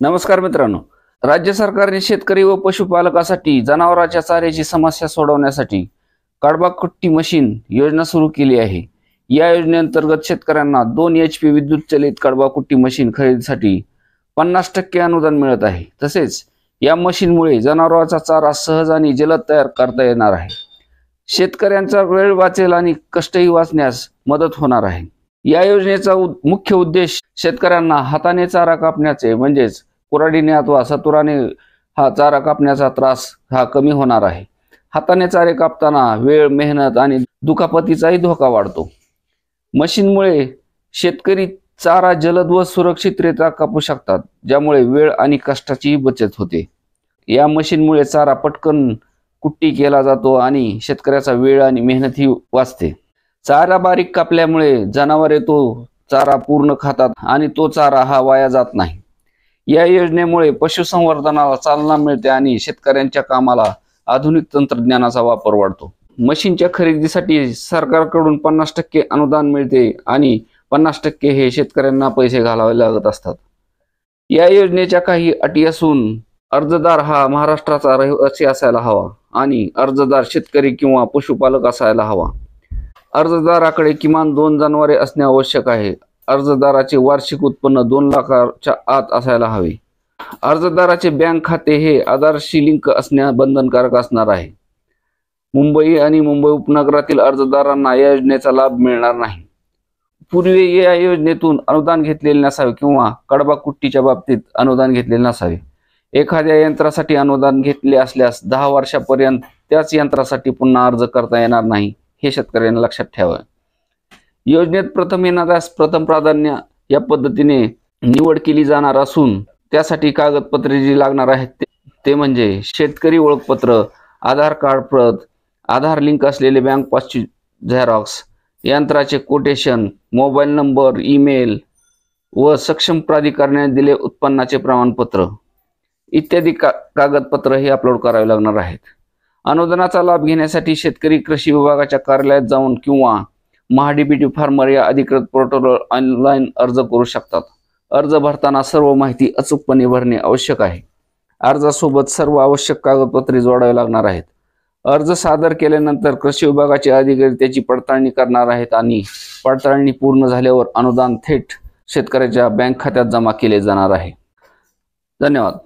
नमस्कार मित्रांनो. राज्य सरकारने शेतकरी व पशुपालकासाठी जनावरांच्या चाऱ्याची समस्या सोडवण्यासाठी कडबा कुट्टी मशीन योजना सुरू केली आहे. या योजनेअंतर्गत शेतकऱ्यांना 2 HP विद्युत चलित कडबा कुट्टी मशीन खरेदीसाठी 50% अनुदान मिळत आहे. तसेच या मशीनमुळे जनावरांचा चारा सहज आणि जलद तयार करता येणार आहे. शेतकऱ्यांचा वेळ वाचेल आणि कष्टही वाचण्यास मदत होणार आहे. या योजनेचा मुख्य उद्देश शेतकऱ्यांना हाताने चारा कापण्याचे म्हणजेच कुऱ्हाडीने अथवा सतुराने हा चारा कापण्याचा त्रास हा कमी होणार आहे. हाताने चारे कापताना वेळ, मेहनत आणि दुखापतीचाही धोका वाढतो. मशीनमुळे शेतकरी चारा जलद व सुरक्षितरित्या कापू शकतात, ज्यामुळे वेळ आणि कष्टाची बचत होते. या मशीनमुळे चारा पटकन कुट्टी केला जातो आणि शेतकऱ्याचा वेळ आणि मेहनतही वाचते. चारा बारीक कापल्यामुळे जनावरे तो चारा पूर्ण खातात आणि तो चारा हा वाया जात नाही. या योजनेमुळे पशुसंवर्धनाला चालना मिळते आणि शेतकऱ्यांच्या कामाला आधुनिक तंत्रज्ञानाचा वापर वाढतो. मशीनच्या खरेदीसाठी सरकारकडून 50% अनुदान मिळते आणि 50% हे शेतकऱ्यांना पैसे घालावे लागत असतात. या योजनेच्या काही अटी असून अर्जदार हा महाराष्ट्राचा रहिवासी असायला हवा आणि अर्जदार शेतकरी किंवा पशुपालक असायला हवा. अर्जदाराकडे किमान 2 जनावरे असणे आवश्यक आहे. अर्जदाराचे वार्षिक उत्पन्न 2 लाखाच्या आत असायला हवे. अर्जदाराचे बँक खाते हे आधारशी लिंक असणे बंधनकारक असणार आहे. मुंबई आणि मुंबई उपनगरातील अर्जदारांना या योजनेचा लाभ मिळणार नाही. पूर्वी या योजनेतून अनुदान घेतलेले नसावे किंवा कडबा कुट्टीच्या बाबतीत अनुदान घेतलेले नसावे. एखाद्या यंत्रासाठी अनुदान घेतले असल्यास 10 वर्षापर्यंत त्याच यंत्रासाठी पुन्हा अर्ज करता येणार नाही, हे शेतकऱ्यांना लक्षात ठेवावे. योजनेत प्रथम येणाऱ्यास प्रथम प्राधान्य या पद्धतीने निवड केली जाणार असून त्यासाठी कागदपत्रे जी लागणार आहेत ते म्हणजे शेतकरी ओळखपत्र, आधार कार्ड प्रत, आधार लिंक असलेले बँक पासची झेरॉक्स, यंत्राचे कोटेशन, मोबाईल नंबर, ईमेल व सक्षम प्राधिकरणाने दिले उत्पन्नाचे प्रमाणपत्र इत्यादी कागदपत्र हे अपलोड करावे लागणार आहेत. अनुदानाचा लाभ घेण्यासाठी शेतकरी कृषी विभागाच्या कार्यालयात जाऊन किंवा महाडीबीटी फार्मर या अधिकृत पोर्टलवर ऑनलाईन अर्ज करू शकतात. अर्ज भरताना सर्व माहिती अचूकपणे भरणे आवश्यक आहे. अर्जासोबत सर्व आवश्यक कागदपत्रे जोडावी लागणार आहेत. अर्ज सादर केल्यानंतर कृषी विभागाचे अधिकारी त्याची पडताळणी करणार आहेत आणि पडताळणी पूर्ण झाल्यावर अनुदान थेट शेतकऱ्याच्या बँक खात्यात जमा केले जाणार आहे. धन्यवाद.